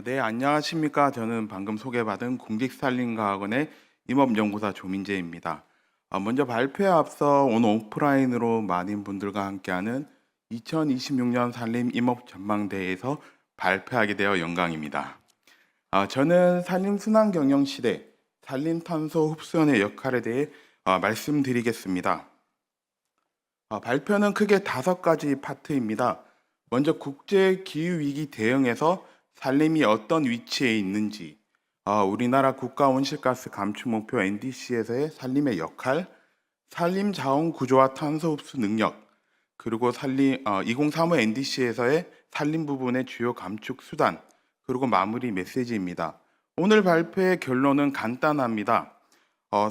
네, 안녕하십니까. 저는 방금 소개받은 공직산림과학원의 임업연구사 조민재입니다. 먼저 발표에 앞서 오늘 오프라인으로 많은 분들과 함께하는 2026년 산림 임업 전망대회에서 발표하게 되어 영광입니다. 저는 산림 순환 경영 시대 산림 탄소 흡수원의 역할에 대해 말씀드리겠습니다. 발표는 크게 5가지 파트입니다. 먼저 국제 기후 위기 대응에서 산림이 어떤 위치에 있는지, 우리나라 국가 온실가스 감축 목표 NDC에서의 산림의 역할, 산림 자원 구조와 탄소 흡수 능력, 그리고 2035 NDC에서의 산림 부분의 주요 감축 수단, 그리고 마무리 메시지입니다. 오늘 발표의 결론은 간단합니다.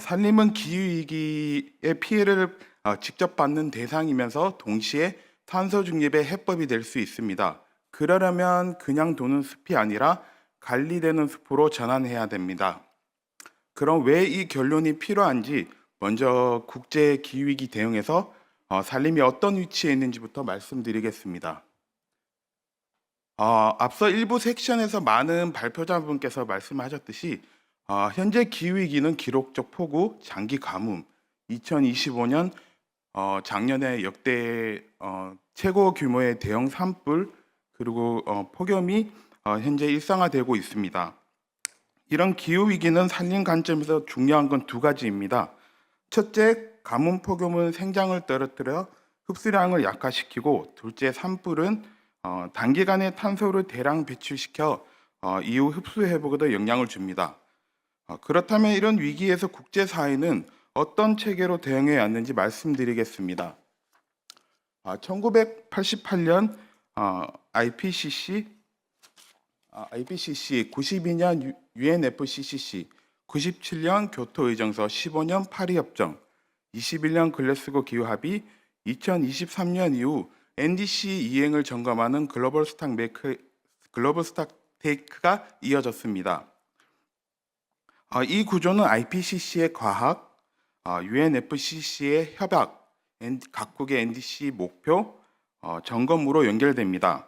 산림은 기후위기의 피해를 직접 받는 대상이면서 동시에 탄소 중립의 해법이 될 수 있습니다. 그러려면 그냥 도는 숲이 아니라 관리되는 숲으로 전환해야 됩니다. 그럼 왜 이 결론이 필요한지 먼저 국제 기후위기 대응에서 산림이 어떤 위치에 있는지부터 말씀드리겠습니다. 앞서 일부 섹션에서 많은 발표자분께서 말씀하셨듯이 현재 기후위기는 기록적 폭우, 장기 가뭄, 2025년 작년에 역대 최고 규모의 대형 산불 그리고 폭염이 현재 일상화되고 있습니다. 이런 기후위기는 산림 관점에서 중요한 건 2가지입니다. 첫째, 가뭄 폭염은 생장을 떨어뜨려 흡수량을 약화시키고, 둘째, 산불은 단기간에 탄소를 대량 배출시켜 이후 흡수 회복에도 영향을 줍니다. 그렇다면 이런 위기에서 국제사회는 어떤 체계로 대응해 왔는지 말씀드리겠습니다. 1988년 IPCC, 92년 UNFCCC, 97년 교토의정서, 15년 파리협정, 21년 글래스고 기후합의, 2023년 이후 NDC 이행을 점검하는 글로벌 스탁테이크가 이어졌습니다. 이 구조는 IPCC의 과학, UNFCC의 협약, 각국의 NDC 목표, 점검으로 연결됩니다.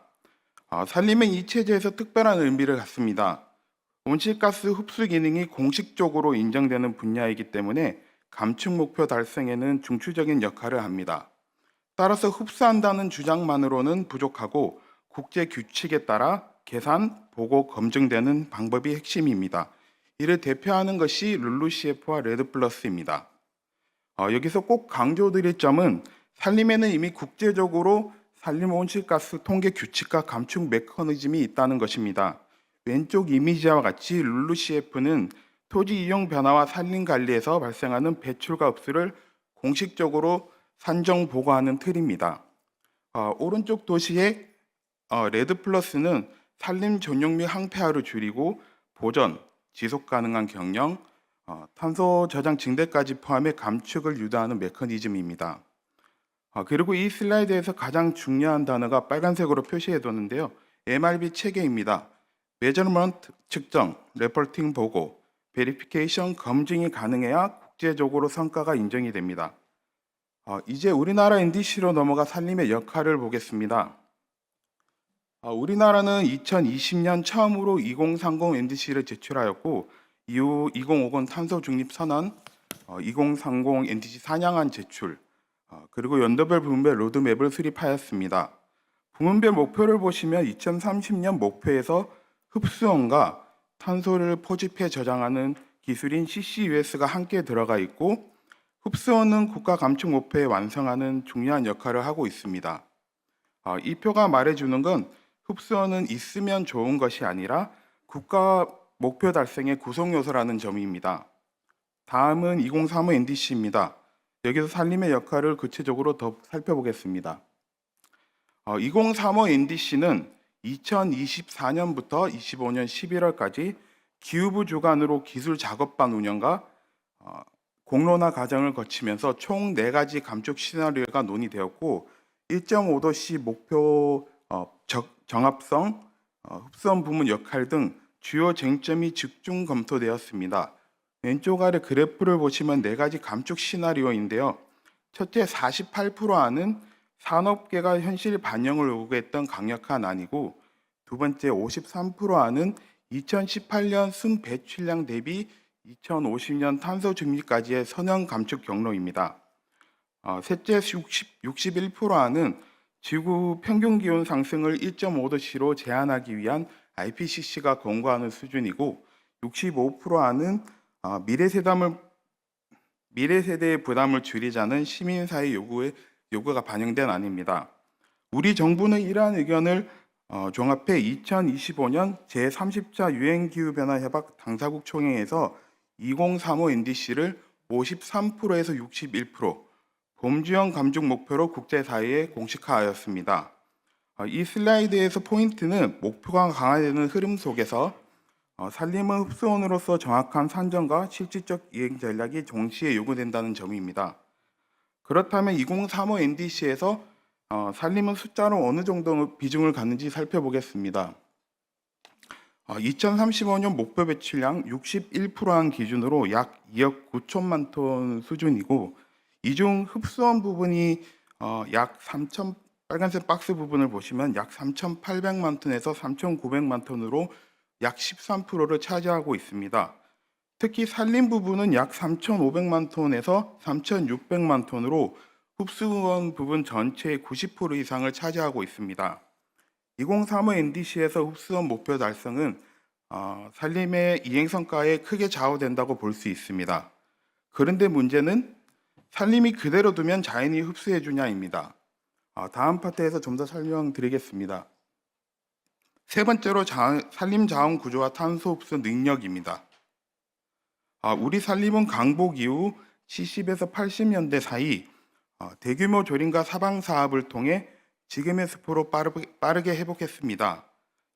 산림은 이 체제에서 특별한 의미를 갖습니다. 온실가스 흡수 기능이 공식적으로 인정되는 분야이기 때문에 감축 목표 달성에는 중추적인 역할을 합니다. 따라서 흡수한다는 주장만으로는 부족하고 국제 규칙에 따라 계산, 보고, 검증되는 방법이 핵심입니다. 이를 대표하는 것이 룰루CF와 레드플러스입니다. 여기서 꼭 강조드릴 점은 산림에는 이미 국제적으로 산림 온실가스 통계 규칙과 감축 메커니즘이 있다는 것입니다. 왼쪽 이미지와 같이 룰루CF는 토지 이용 변화와 산림 관리에서 발생하는 배출과 흡수를 공식적으로 산정 보고하는 틀입니다. 오른쪽 도시의 레드플러스는 산림 전용 및 항폐화를 줄이고 보전, 지속 가능한 경영, 탄소 저장 증대까지 포함해 감축을 유도하는 메커니즘입니다. 그리고 이 슬라이드에서 가장 중요한 단어가 빨간색으로 표시해 뒀는데요. MRB 체계입니다. 메저먼트 측정, 레포팅 보고, 베리피케이션 검증이 가능해야 국제적으로 성과가 인정이 됩니다. 이제 우리나라 NDC로 넘어가 산림의 역할을 보겠습니다. 우리나라는 2020년 처음으로 2030 NDC를 제출하였고, 이후 2050 탄소 중립 선언, 2030 NDC 산양안 제출, 그리고 연도별 부문별 로드맵을 수립하였습니다. 부문별 목표를 보시면 2030년 목표에서 흡수원과 탄소를 포집해 저장하는 기술인 CCUS가 함께 들어가 있고, 흡수원은 국가 감축 목표에 완성하는 중요한 역할을 하고 있습니다. 이 표가 말해주는 건 흡수원은 있으면 좋은 것이 아니라 국가 목표 달성의 구성 요소라는 점입니다. 다음은 2035 NDC입니다. 여기서 산림의 역할을 구체적으로 더 살펴보겠습니다. 2035 NDC는 2024년부터 25년 11월까지 기후부 주관으로 기술 작업반 운영과 공론화 과정을 거치면서 총 4가지 감축 시나리오가 논의되었고 1.5도씨 목표 정합성, 흡수원 부문 역할 등 주요 쟁점이 집중 검토되었습니다. 왼쪽 아래 그래프를 보시면 4가지 감축 시나리오인데요. 첫째, 48%안은 산업계가 현실 반영을 요구했던 강력한 안이고, 두 번째 53%하는 2018년 순 배출량 대비 2050년 탄소 중립까지의 선형 감축 경로입니다. 셋째 61%하는 지구 평균 기온 상승을 1.5도씨로 제한하기 위한 IPCC가 권고하는 수준이고, 65%하는 미래 세대의 부담을 줄이자는 시민사회 요구가 반영된 안입니다. 우리 정부는 이러한 의견을 종합해 2025년 제30차 유엔기후변화 협약 당사국 총회에서 2035 NDC를 53%에서 61% 범주형 감축 목표로 국제사회에 공식화하였습니다. 이 슬라이드에서 포인트는 목표가 강화되는 흐름 속에서 산림은 흡수원으로서 정확한 산정과 실질적 이행 전략이 동시에 요구된다는 점입니다. 그렇다면 2035 NDC에서 산림은 숫자로 어느 정도 비중을 갖는지 살펴보겠습니다. 2035년 목표 배출량 61%한 기준으로 약 2억 9천만 톤 수준이고, 이 중 흡수원 부분이 약 3천, 빨간색 박스 부분을 보시면 약 3,800만 톤에서 3,900만 톤으로 약 13%를 차지하고 있습니다. 특히 산림 부분은 약 3,500만 톤에서 3,600만 톤으로 흡수원 부분 전체의 90% 이상을 차지하고 있습니다. 2035 NDC에서 흡수원 목표 달성은 산림의 이행 성과에 크게 좌우된다고 볼 수 있습니다. 그런데 문제는 산림이 그대로 두면 자연이 흡수해 주냐입니다. 다음 파트에서 좀 더 설명드리겠습니다. 세 번째로 산림 자원 구조와 탄소 흡수 능력입니다. 우리 산림은 강복 이후 70에서 80년대 사이 대규모 조림과 사방 사업을 통해 지금의 숲으로 빠르게 회복했습니다.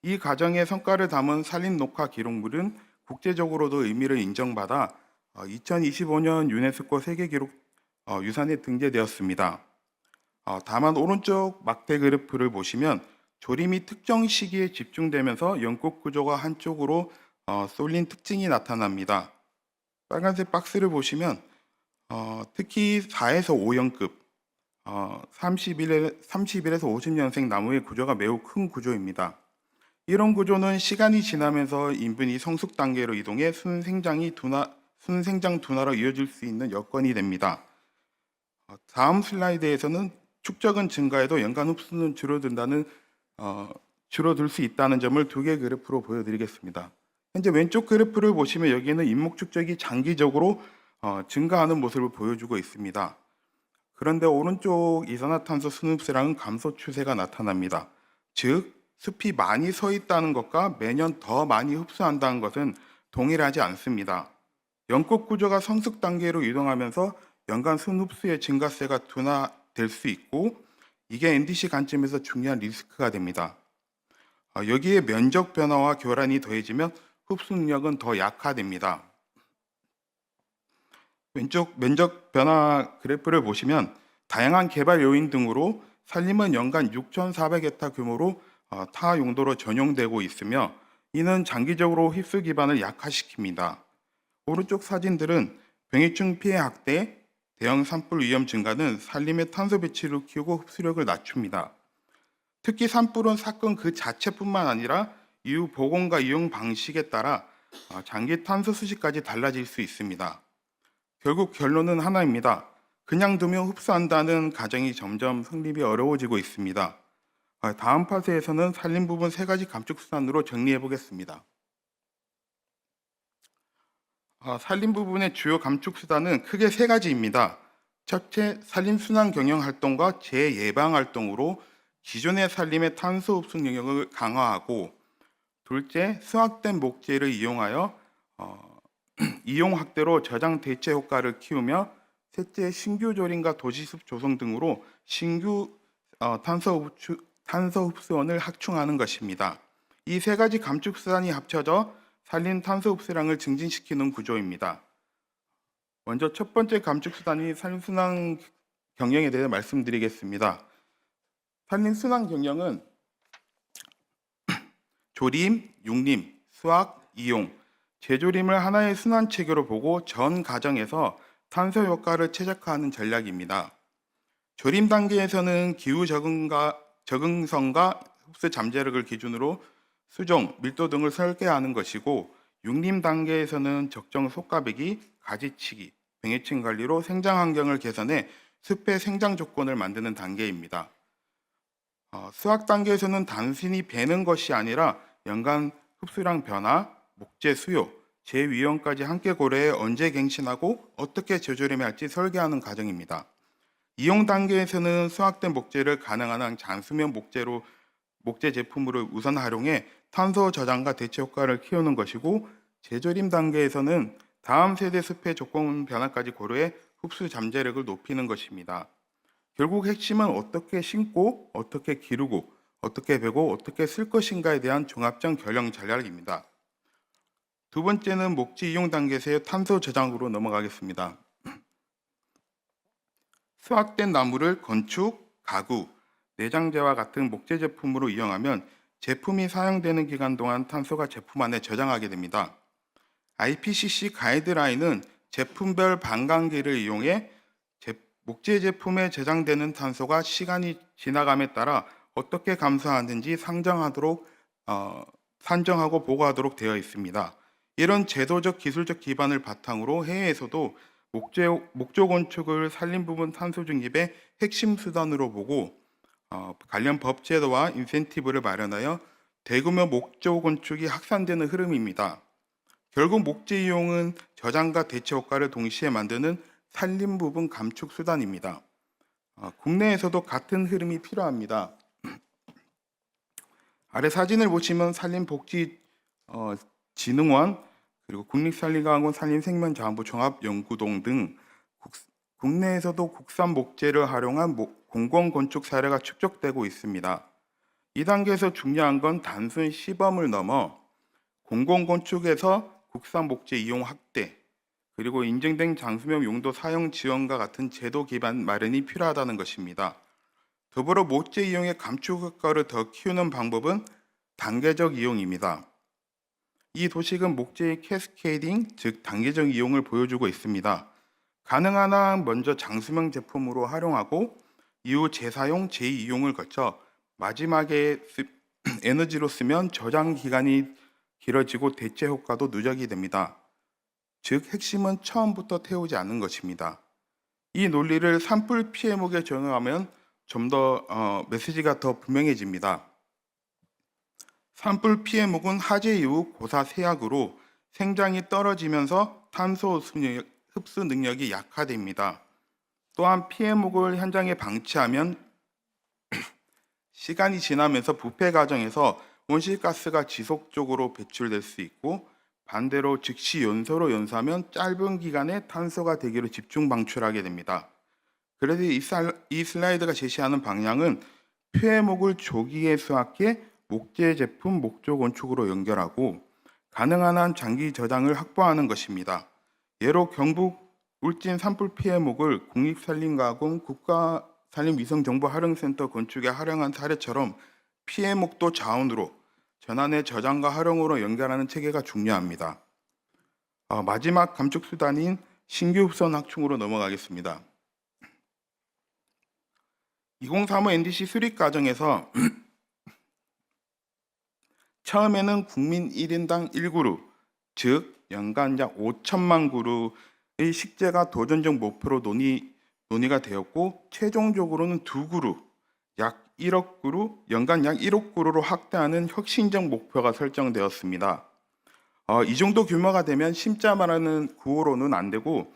이 과정의 성과를 담은 산림 녹화 기록물은 국제적으로도 의미를 인정받아 2025년 유네스코 세계기록 유산에 등재되었습니다. 다만 오른쪽 막대 그래프를 보시면 조림이 특정 시기에 집중되면서 연꽃 구조가 한쪽으로 쏠린 특징이 나타납니다. 빨간색 박스를 보시면 특히 4에서 5년급 30일에서 50년생 나무의 구조가 매우 큰 구조입니다. 이런 구조는 시간이 지나면서 인분이 성숙 단계로 이동해 순생장 둔화로 이어질 수 있는 여건이 됩니다. 다음 슬라이드에서는 축적은 증가해도 연간 흡수는 줄어들 수 있다는 점을 두 개의 그래프로 보여드리겠습니다. 현재 왼쪽 그래프를 보시면 여기는 인목 축적이 장기적으로 증가하는 모습을 보여주고 있습니다. 그런데 오른쪽 이산화탄소 순흡수량은 감소 추세가 나타납니다. 즉, 숲이 많이 서 있다는 것과 매년 더 많이 흡수한다는 것은 동일하지 않습니다. 연꽃 구조가 성숙 단계로 이동하면서 연간 순흡수의 증가세가 둔화될 수 있고, 이게 NDC 관점에서 중요한 리스크가 됩니다. 여기에 면적 변화와 교란이 더해지면 흡수 능력은 더 약화됩니다. 왼쪽 면적 변화 그래프를 보시면 다양한 개발 요인 등으로 산림은 연간 6,400헥타 규모로 타 용도로 전용되고 있으며, 이는 장기적으로 흡수 기반을 약화시킵니다. 오른쪽 사진들은 병해충 피해 확대, 대형 산불 위험 증가는 산림의 탄소 배출을 키우고 흡수력을 낮춥니다. 특히 산불은 사건 그 자체뿐만 아니라 이후 복원과 이용 방식에 따라 장기 탄소 수치까지 달라질 수 있습니다. 결국 결론은 하나입니다. 그냥 두면 흡수한다는 가정이 점점 성립이 어려워지고 있습니다. 다음 파트에서는 산림 부분 세 가지 감축 수단으로 정리해 보겠습니다. 산림 부분의 주요 감축 수단은 크게 세 가지입니다. 첫째, 산림 순환 경영 활동과 재예방 활동으로 기존의 산림의 탄소 흡수 영역을 강화하고, 둘째, 수확된 목재를 이용하여 이용 확대로 저장 대체 효과를 키우며, 셋째, 신규 조림과 도시숲 조성 등으로 신규 탄소 흡수원을 확충하는 것입니다. 이 세 가지 감축 수단이 합쳐져 산림 탄소 흡수량을 증진시키는 구조입니다. 먼저 첫 번째 감축 수단이 산림 순환 경영에 대해 말씀드리겠습니다. 산림 순환 경영은 조림, 육림, 수확, 이용, 재조림을 하나의 순환 체계로 보고 전 과정에서 탄소 효과를 최적화하는 전략입니다. 조림 단계에서는 기후 적응성과 흡수 잠재력을 기준으로 수종, 밀도 등을 설계하는 것이고 육림 단계에서는 적정 속가배기, 가지치기, 병해충 관리로 생장 환경을 개선해 숲의 생장 조건을 만드는 단계입니다. 수학 단계에서는 단순히 베는 것이 아니라 연간 흡수량 변화, 목재 수요, 재위험까지 함께 고려해 언제 갱신하고 어떻게 조절해야 할지 설계하는 과정입니다. 이용 단계에서는 수확된 목재를 가능한 한 장수면 목재 제품으로 우선 활용해 탄소 저장과 대체 효과를 키우는 것이고, 재조림 단계에서는 다음 세대 숲의 조건 변화까지 고려해 흡수 잠재력을 높이는 것입니다. 결국 핵심은 어떻게 심고, 어떻게 기르고, 어떻게 베고, 어떻게 쓸 것인가에 대한 종합적 결정 전략입니다. 두 번째는 목재 이용 단계에서의 탄소 저장으로 넘어가겠습니다. 수확된 나무를 건축, 가구, 내장재와 같은 목재 제품으로 이용하면 제품이 사용되는 기간 동안 탄소가 제품 안에 저장하게 됩니다. IPCC 가이드라인은 제품별 반감기를 이용해 목재 제품에 저장되는 탄소가 시간이 지나감에 따라 어떻게 감소하는지 산정하고 보고하도록 되어 있습니다. 이런 제도적 기술적 기반을 바탕으로 해외에서도 목조 건축을 산림 부분 탄소 중립의 핵심 수단으로 보고 관련 법 제도와 인센티브를 마련하여 대규모 목조 건축이 확산되는 흐름입니다. 결국 목재 이용은 저장과 대체 효과를 동시에 만드는 산림 부분 감축 수단입니다. 국내에서도 같은 흐름이 필요합니다. 아래 사진을 보시면 산림복지진흥원 그리고 국립산림과학원 산림생명자원부 종합연구동 등 국내에서도 국산 목재를 활용한 공공건축 사례가 축적되고 있습니다. 이 단계에서 중요한 건 단순 시범을 넘어 공공건축에서 국산 목재 이용 확대, 그리고 인증된 장수명 용도 사용 지원과 같은 제도 기반 마련이 필요하다는 것입니다. 더불어 목재 이용의 감축 효과를 더 키우는 방법은 단계적 이용입니다. 이 도식은 목재의 캐스케이딩, 즉 단계적 이용을 보여주고 있습니다. 가능한 한 먼저 장수명 제품으로 활용하고 이후 재사용, 재이용을 거쳐 마지막에 에너지로 쓰면 저장 기간이 길어지고 대체 효과도 누적이 됩니다. 즉 핵심은 처음부터 태우지 않는 것입니다. 이 논리를 산불 피해목에 적용하면 좀 더 메시지가 더 분명해집니다. 산불 피해목은 화재 이후 고사 세약으로 생장이 떨어지면서 탄소 흡수 능력이 약화됩니다. 또한 피해목을 현장에 방치하면 시간이 지나면서 부패 과정에서 온실가스가 지속적으로 배출될 수 있고, 반대로 즉시 연소로 연소하면 짧은 기간에 탄소가 대기로 집중 방출하게 됩니다. 그래서 이 슬라이드가 제시하는 방향은 피해목을 조기에 수확해 목재 제품 목조 건축으로 연결하고 가능한 한 장기 저장을 확보하는 것입니다. 예로 경북 울진 산불 피해목을 국립산림과학원 국가산림위성정보활용센터 건축에 활용한 사례처럼 피해목도 자원으로 전환의 저장과 활용으로 연결하는 체계가 중요합니다. 마지막 감축 수단인 신규 흡선 확충으로 넘어가겠습니다. 2035 NDC 수립 과정에서 처음에는 국민 1인당 1그루, 즉 연간 약 5천만 그루의 식재가 도전적 목표로 논의가 되었고, 최종적으로는 2그루, 약 1억 그루, 연간 약 1억 그루로 확대하는 혁신적 목표가 설정되었습니다. 이 정도 규모가 되면 심자 말하는 구호로는 안 되고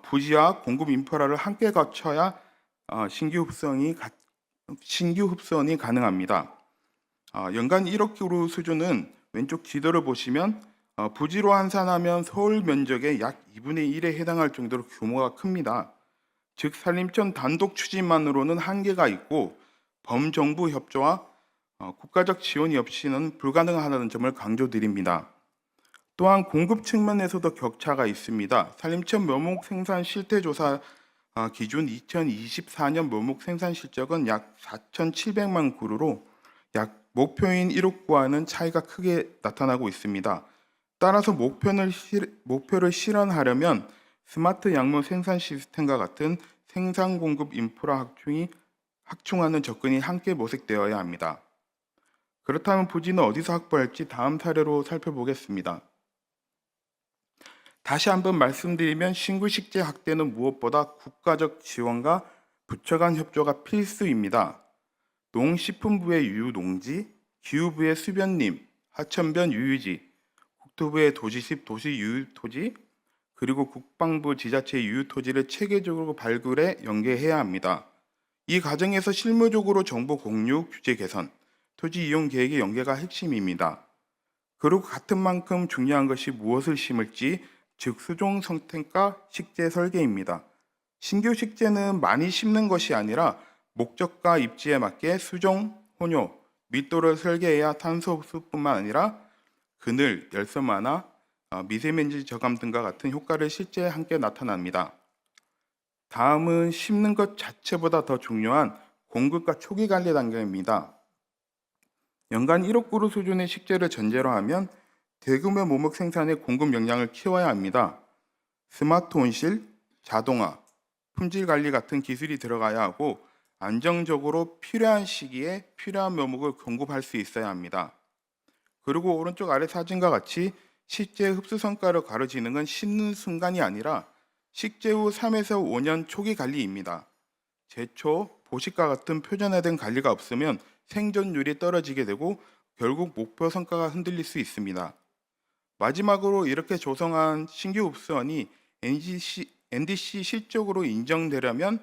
부지와 공급 인프라를 함께 갖춰야 신규 흡선이 가능합니다. 연간 1억 그루 수준은 왼쪽 지도를 보시면 부지로 환산하면 서울 면적의 약 2분의 1에 해당할 정도로 규모가 큽니다. 즉 산림청 단독 추진만으로는 한계가 있고 범정부 협조와 국가적 지원이 없이는 불가능하다는 점을 강조드립니다. 또한 공급 측면에서도 격차가 있습니다. 산림청 묘목 생산 실태조사 기준 2024년 묘목 생산 실적은 약 4,700만 그루로 약 목표인 1억 구와는 차이가 크게 나타나고 있습니다. 따라서 목표를 실현하려면 스마트 약물 생산 시스템과 같은 생산 공급 인프라 확충하는 접근이 함께 모색되어야 합니다. 그렇다면 부지는 어디서 확보할지 다음 사례로 살펴보겠습니다. 다시 한번 말씀드리면 신규 식재 확대는 무엇보다 국가적 지원과 부처 간 협조가 필수입니다. 농식품부의 유농지, 기후부의 수변림, 하천변 유유지, 국토부의 도시십 도시 유유토지, 그리고 국방부 지자체 유유토지를 체계적으로 발굴해 연계해야 합니다. 이 과정에서 실무적으로 정보 공유, 규제 개선, 토지 이용 계획의 연계가 핵심입니다. 그리고 같은 만큼 중요한 것이 무엇을 심을지, 즉 수종 선택과 식재 설계입니다. 신규 식재는 많이 심는 것이 아니라 목적과 입지에 맞게 수종, 혼요, 밀도를 설계해야 탄소 흡수뿐만 아니라 그늘, 열섬 완화, 미세먼지 저감 등과 같은 효과를 실제 함께 나타납니다. 다음은 심는 것 자체보다 더 중요한 공급과 초기 관리 단계입니다. 연간 1억 그루 수준의 식재를 전제로 하면 대규모 모목 생산의 공급 역량을 키워야 합니다. 스마트 온실, 자동화, 품질 관리 같은 기술이 들어가야 하고 안정적으로 필요한 시기에 필요한 묘목을 공급할 수 있어야 합니다. 그리고 오른쪽 아래 사진과 같이 식재 흡수 성과를 가로지는 건 심는 순간이 아니라 식재 후 3에서 5년 초기 관리입니다. 제초, 보식과 같은 표준화된 관리가 없으면 생존율이 떨어지게 되고 결국 목표 성과가 흔들릴 수 있습니다. 마지막으로 이렇게 조성한 신규 흡수원이 NDC 실적으로 인정되려면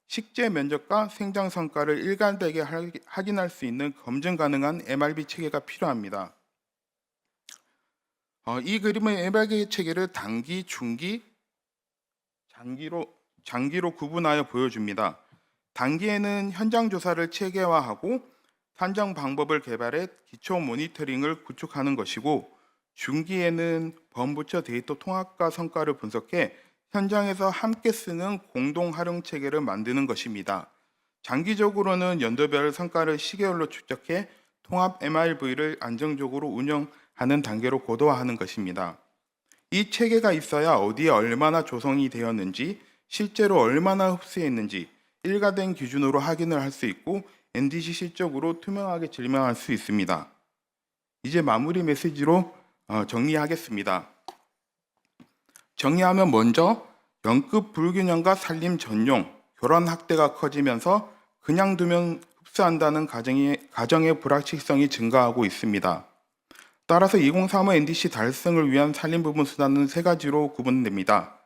식재 면적과 생장 성과를 일관되게 확인할 수 있는 검증 가능한 MRB 체계가 필요합니다. 이 그림은 MRB 체계를 단기, 중기, 장기로 구분하여 보여줍니다. 단기에는 현장 조사를 체계화하고 산정 방법을 개발해 기초 모니터링을 구축하는 것이고, 중기에는 범부처 데이터 통합과 성과를 분석해 현장에서 함께 쓰는 공동 활용 체계를 만드는 것입니다. 장기적으로는 연도별 성과를 시계열로 축적해 통합 MRV를 안정적으로 운영하는 단계로 고도화하는 것입니다. 이 체계가 있어야 어디에 얼마나 조성이 되었는지, 실제로 얼마나 흡수했는지 일가된 기준으로 확인을 할 수 있고 NDC 실적으로 투명하게 증명할 수 있습니다. 이제 마무리 메시지로 정리하겠습니다. 정리하면 먼저 연급 불균형과 산림 전용, 교란 확대가 커지면서 그냥 두면 흡수한다는 가정의 불확실성이 증가하고 있습니다. 따라서 2035 NDC 달성을 위한 산림 부분 수단은 세 가지로 구분됩니다.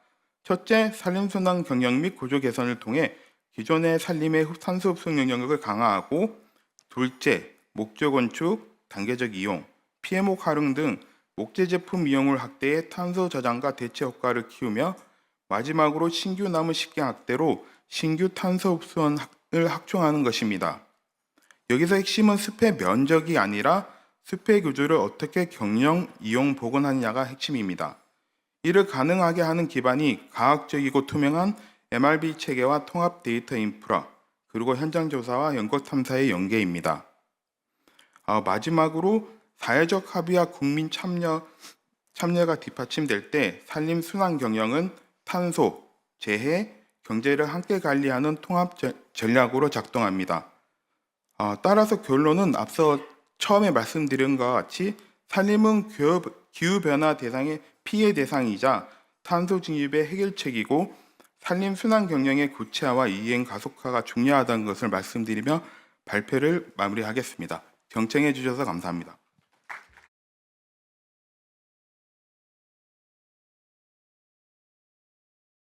첫째, 산림 순환 경영 및 구조 개선을 통해 기존의 산림의 탄소 흡수 영역을 강화하고, 둘째, 목조 건축, 단계적 이용, 피해목 활용 등 목재 제품 이용을 확대해 탄소 저장과 대체 효과를 키우며, 마지막으로 신규 나무 식재 확대로 신규 탄소 흡수원을 확충하는 것입니다. 여기서 핵심은 숲의 면적이 아니라 숲의 구조를 어떻게 경영, 이용, 복원하느냐가 핵심입니다. 이를 가능하게 하는 기반이 과학적이고 투명한 MRB 체계와 통합 데이터 인프라, 그리고 현장 조사와 연구 탐사의 연계입니다. 마지막으로 사회적 합의와 국민 참여가 뒷받침될 때 산림 순환 경영은 탄소, 재해, 경제를 함께 관리하는 통합 전략으로 작동합니다. 따라서 결론은 앞서 처음에 말씀드린 것과 같이 산림은 기후변화 대상의 피해 대상이자 탄소 증입의 해결책이고, 산림 순환 경영의 구체화와 이행 가속화가 중요하다는 것을 말씀드리며 발표를 마무리하겠습니다. 경청해 주셔서 감사합니다.